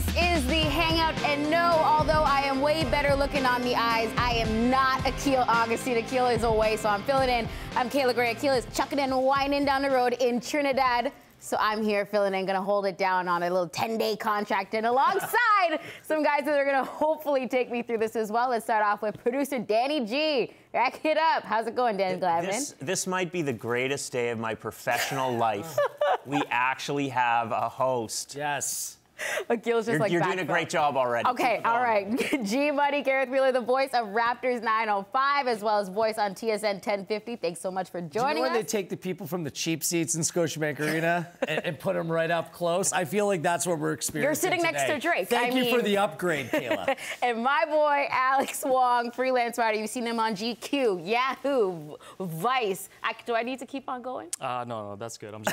This is the Hangout, and no, although I am way better looking on the eyes, I am not Akil Augustine. Akil is away, so I'm filling in. I'm Kayla Gray. Akil is chucking and winding down the road in Trinidad. So I'm here filling in, gonna hold it down on a little 10-day contract, and alongside some guys that are gonna hopefully take me through this as well. Let's start off with producer Danny G. Rack it up. How's it going, Danny Glavin? This might be the greatest day of my professional life. We actually have a host. Yes. Akil's just You're doing a great job already. Okay, all right. G-Money, Gareth Wheeler, the voice of Raptors 905, as well as voice on TSN 1050. Thanks so much for joining us. Do you know when they take the people from the cheap seats in Scotiabank Arena and put them right up close? I feel like that's what we're experiencing. You're sitting today. next to Drake. Thank you for the upgrade, Kayla. And my boy, Alex Wong, freelance writer. You've seen him on GQ, Yahoo, Vice. Do I need to keep on going? No, that's good. I'm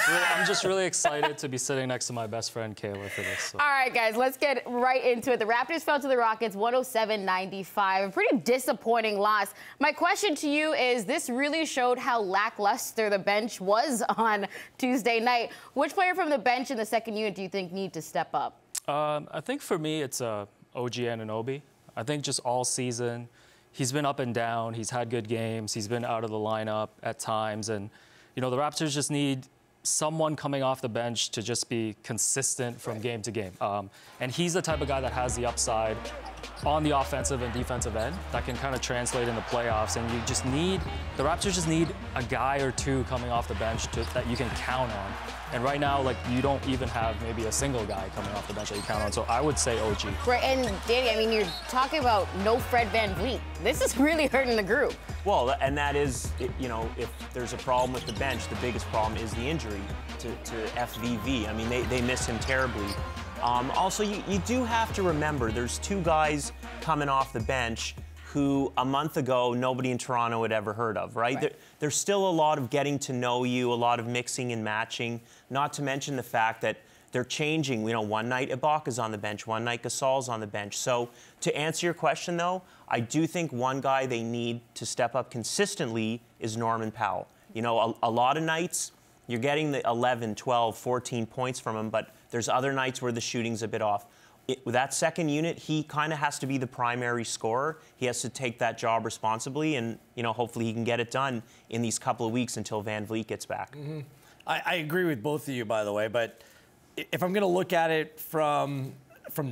just really excited to be sitting next to my best friend, Kayla, for this. So. All right, guys, let's get right into it. The Raptors fell to the Rockets 107-95. A pretty disappointing loss. My question to you is, this really showed how lackluster the bench was on Tuesday night. Which player from the bench in the second unit do you think need to step up? I think for me, it's OG Anunoby. I think just all season, he's been up and down. He's had good games. He's been out of the lineup at times. And, you know, the Raptors just need someone coming off the bench to just be consistent from game to game. And he's the type of guy that has the upside on the offensive and defensive end that can kind of translate in the playoffs. And you just need, the Raptors just need a guy or two coming off the bench that you can count on. And right now, like, you don't even have maybe a single guy coming off the bench that you count on. So I would say OG. Right, and Danny, I mean, you're talking about no Fred VanVleet. This is really hurting the group. Well, and that is, you know, if there's a problem with the bench, the biggest problem is the injury to FVV. I mean, they miss him terribly. Also, you do have to remember, there's two guys coming off the bench who a month ago nobody in Toronto had ever heard of, right? There's still a lot of getting to know you, a lot of mixing and matching, not to mention the fact that they're changing. You know, one night Ibaka's on the bench, one night Gasol's on the bench. So to answer your question, though, I do think one guy they need to step up consistently is Norman Powell. You know, a lot of nights you're getting the 11, 12, 14 points from him, but there's other nights where the shooting's a bit off. With that second unit, he kind of has to be the primary scorer. He has to take that job responsibly, and, you know, hopefully he can get it done in these couple of weeks until VanVleet gets back. Mm-hmm. I agree with both of you, by the way, but if I'm going to look at it from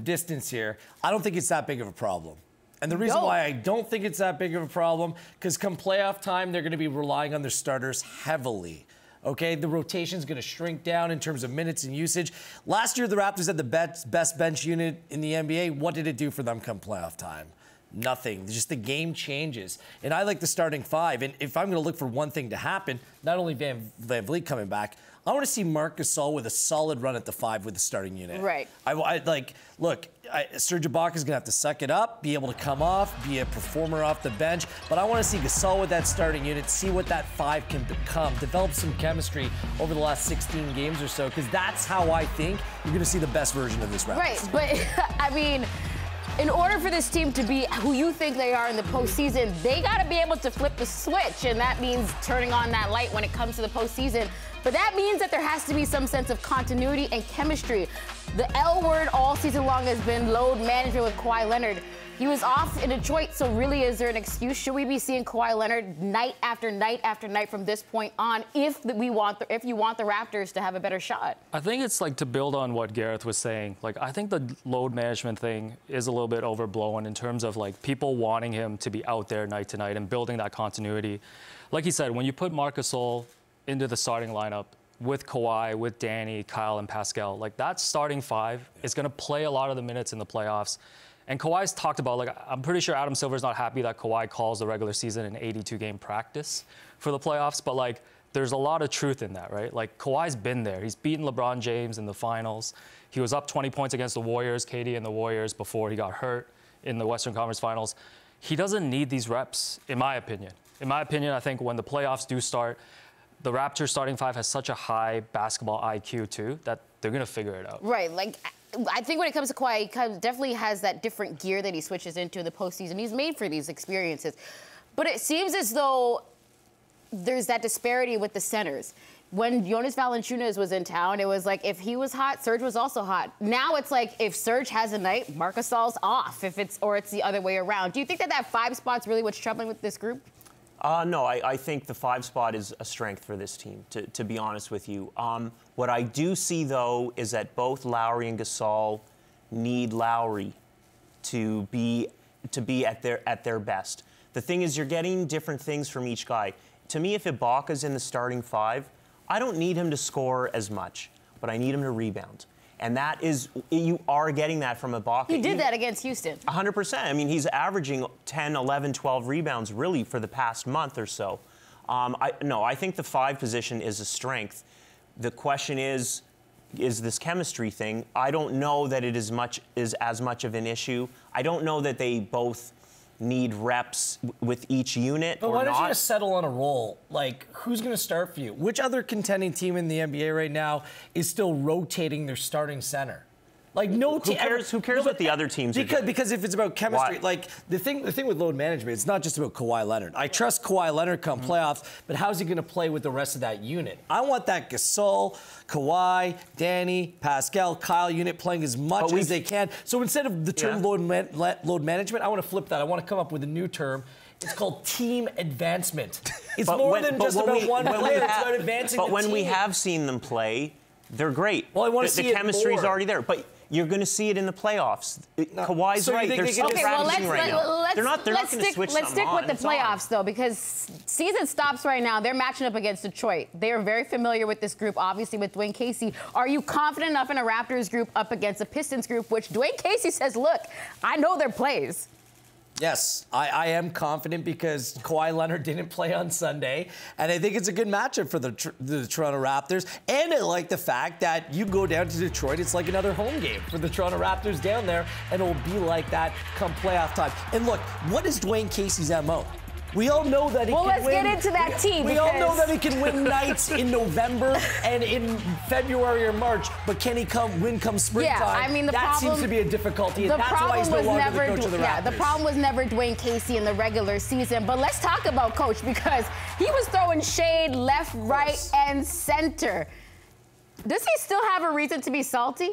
distance here, I don't think it's that big of a problem. And the reason why I don't think it's that big of a problem, because come playoff time, they're going to be relying on their starters heavily. Okay, the rotation's going to shrink down in terms of minutes and usage. Last year, the Raptors had the best bench unit in the NBA. What did it do for them come playoff time? Nothing. Just the game changes. And I like the starting five. And if I'm going to look for one thing to happen, not only VanVleet coming back, I want to see Marc Gasol with a solid run at the five with the starting unit. Right. Serge Ibaka is going to have to suck it up, be able to come off, be a performer off the bench. But I want to see Gasol with that starting unit, see what that five can become, develop some chemistry over the last 16 games or so, because that's how I think you're going to see the best version of this Raptors. Right, but, I mean, in order for this team to be who you think they are in the postseason, they got to be able to flip the switch, and that means turning on that light when it comes to the postseason. But that means that there has to be some sense of continuity and chemistry. The L word all season long has been load management with Kawhi Leonard. He was off in Detroit, so really, is there an excuse? Should we be seeing Kawhi Leonard night after night after night from this point on if you want the Raptors to have a better shot? I think it's like to build on what Gareth was saying. Like, I think the load management thing is a little bit overblown in terms of like people wanting him to be out there night to night and building that continuity. Like he said, when you put Marc Gasol into the starting lineup with Kawhi, with Danny, Kyle, and Pascal, like that starting five is going to play a lot of the minutes in the playoffs. And Kawhi's talked about, like, I'm pretty sure Adam Silver's not happy that Kawhi calls the regular season an 82-game practice for the playoffs, but like there's a lot of truth in that, right? Like Kawhi's been there. He's beaten LeBron James in the finals. He was up 20 points against the Warriors, KD and the Warriors, before he got hurt in the Western Conference Finals. He doesn't need these reps, in my opinion. In my opinion, I think when the playoffs do start, the Raptors starting five has such a high basketball IQ, too, that they're going to figure it out. Right. Like, I think when it comes to Kawhi, he definitely has that different gear that he switches into in the postseason. He's made for these experiences. But it seems as though there's that disparity with the centers. when Jonas Valanciunas was in town, it was like if he was hot, Serge was also hot. Now it's like if Serge has a night, Marc Gasol's off. Or it's the other way around. Do you think that 5 spot's really what's troubling with this group? No, I think the 5 spot is a strength for this team, to be honest with you. What I do see, though, is that both Lowry and Gasol need Lowry to be at their best. The thing is, you're getting different things from each guy. To me, if Ibaka's in the starting 5, I don't need him to score as much, but I need him to rebound. And that is, you are getting that from Ibaka. He did that against Houston. 100%. I mean, he's averaging 10, 11, 12 rebounds really for the past month or so. I think the 5 position is a strength. The question is this chemistry thing. I don't know that it is as much of an issue. I don't know that they both need reps with each unit. But why don't you just settle on a role? Like, who's going to start for you? Which other contending team in the NBA right now is still rotating their starting center? Like, no team. Who cares what the other teams are doing? Because if it's about chemistry, Why? like the thing with load management, it's not just about Kawhi Leonard. I trust Kawhi Leonard come playoffs, but how's he going to play with the rest of that unit? I want that Gasol, Kawhi, Danny, Pascal, Kyle unit playing as much as they can. So instead of the term load management, I want to flip that. I want to come up with a new term. It's called team advancement. It's more than just about one player. It's about advancing the team. But when we have seen them play, they're great. Well, I want to see the chemistry's already there. But you're going to see it in the playoffs. Kawhi's right. They're still practicing right now. They're not going to switch Let's stick with the playoffs, on. though, because season stops right now. They're matching up against Detroit. They are very familiar with this group, obviously, with Dwayne Casey. Are you confident enough in a Raptors group up against a Pistons group, which Dwayne Casey says, look, I know their plays? Yes, I am confident because Kawhi Leonard didn't play on Sunday, and I think it's a good matchup for the Toronto Raptors. And I like the fact that you go down to Detroit, it's like another home game for the Toronto Raptors down there, and it will be like that come playoff time. And look, what is Dwayne Casey's MO? We all know that he can win. Well, let's get into that team. We all know that he can win nights in November and in February or March, but can he win come springtime? Yeah, I mean, that seems to be a difficulty, and that's why he's no longer the coach of the Raptors. Yeah, the problem was never Dwayne Casey in the regular season. But let's talk about Coach, because he was throwing shade left, right, and center. Does he still have a reason to be salty?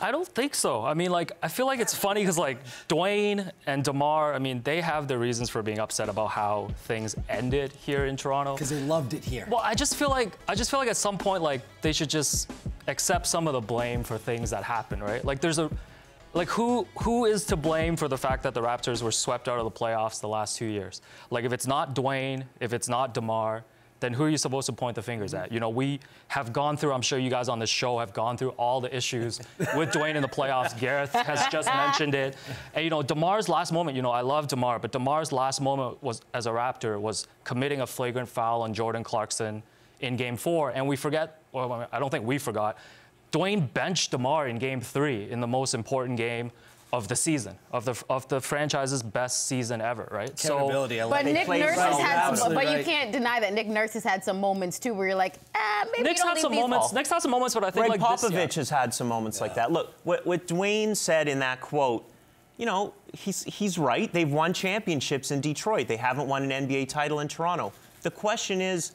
I don't think so. I mean, like, I feel like it's funny because, like, Dwayne and DeMar, I mean, they have their reasons for being upset about how things ended here in Toronto. Because they loved it here. Well, I just feel like at some point, like, they should just accept some of the blame for things that happen, right? Like, who is to blame for the fact that the Raptors were swept out of the playoffs the last 2 years? Like, if it's not Dwayne, if it's not DeMar, then who are you supposed to point the fingers at? You know, we have gone through, I'm sure you guys on this show have gone through all the issues with Dwayne in the playoffs. Gareth has just mentioned it. And, you know, DeMar's last moment, you know, I love DeMar, but DeMar's last moment was, as a Raptor, was committing a flagrant foul on Jordan Clarkson in Game 4. And we forget, well, I don't think we forgot, Dwayne benched DeMar in Game 3 in the most important game of the season, of the franchise's best season ever, right? Accountability. So, but Nick Nurse has had some, but you can't deny that Nick Nurse has had some moments too where you're like, maybe Nick's had some moments. Nick's had some moments, but I think Greg like Popovich has had some moments like that. Look, what Dwayne said in that quote, you know, he's right. They've won championships in Detroit. They haven't won an NBA title in Toronto. The question is,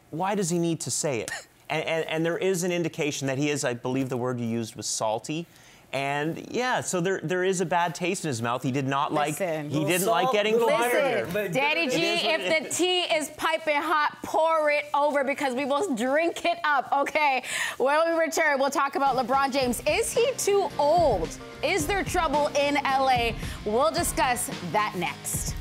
why does he need to say it? And there is an indication that he is, I believe the word you used was salty. And yeah, so there is a bad taste in his mouth. He did not like getting fired. Listen, Daddy G, if the tea is piping hot, pour it over because we will drink it up. Okay. When we return, we'll talk about LeBron James. Is he too old? Is there trouble in LA? We'll discuss that next.